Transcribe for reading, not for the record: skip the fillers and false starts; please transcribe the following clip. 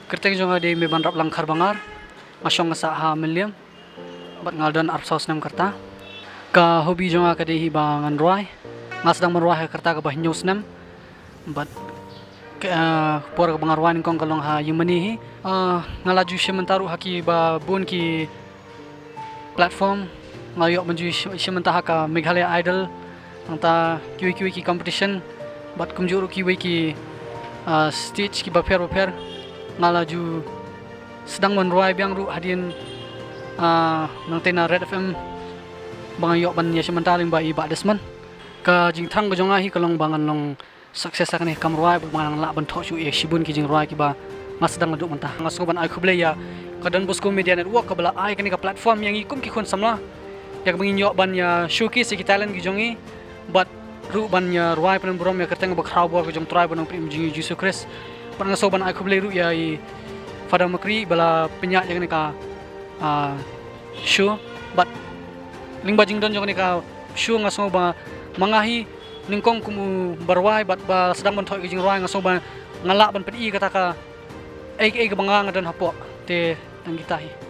Kerteng jong ade me ban rap langkar bangar ngasong ngasa ha milliam bat ngaldan arsos nam kerta ka hobi jong ka de hi bangan roy ngasdang menroy kerta ka bah news nam bat por ka bangar wan kong kalong ha yumani hi ngalaju sementaru haki ba bun ki platform ngayok menju sementaha ka Meghalaya Idol anta kiwi ki competition bat kumjuru kiwi ki stage ki baper ngalaju sedang menruai biang ru hadin nang tena Red FM bangayok ban ya sementara ba iba desman ka jing thang jonga hi kalong bangan long sukses akane kamruai bangan la ban thosu e shibun ki jing ruai ki ba ngasdang adu mentah ngaso ban ai khuble ya kadan bosco media network ka bala ai kani ka platform yang ikum ki khon samla yak bangin yok ban ya showcase ki talent ki jongi bat ru ban ya ruai pen brom ya kerteng ba khrau bo ki jong try ban prim jing Jesus Christ ban ngaso ban ai khuble ru ya i fada makri bala penyak yang ni ka show bat ling bajing don jong ni ka show ngaso ba mangahi ningkong kumu barwai bat ba sedang ban thoi jing ruai ngaso ba ngalak ban pedi kata ka ai ka bangang dan hapok te tang kita hi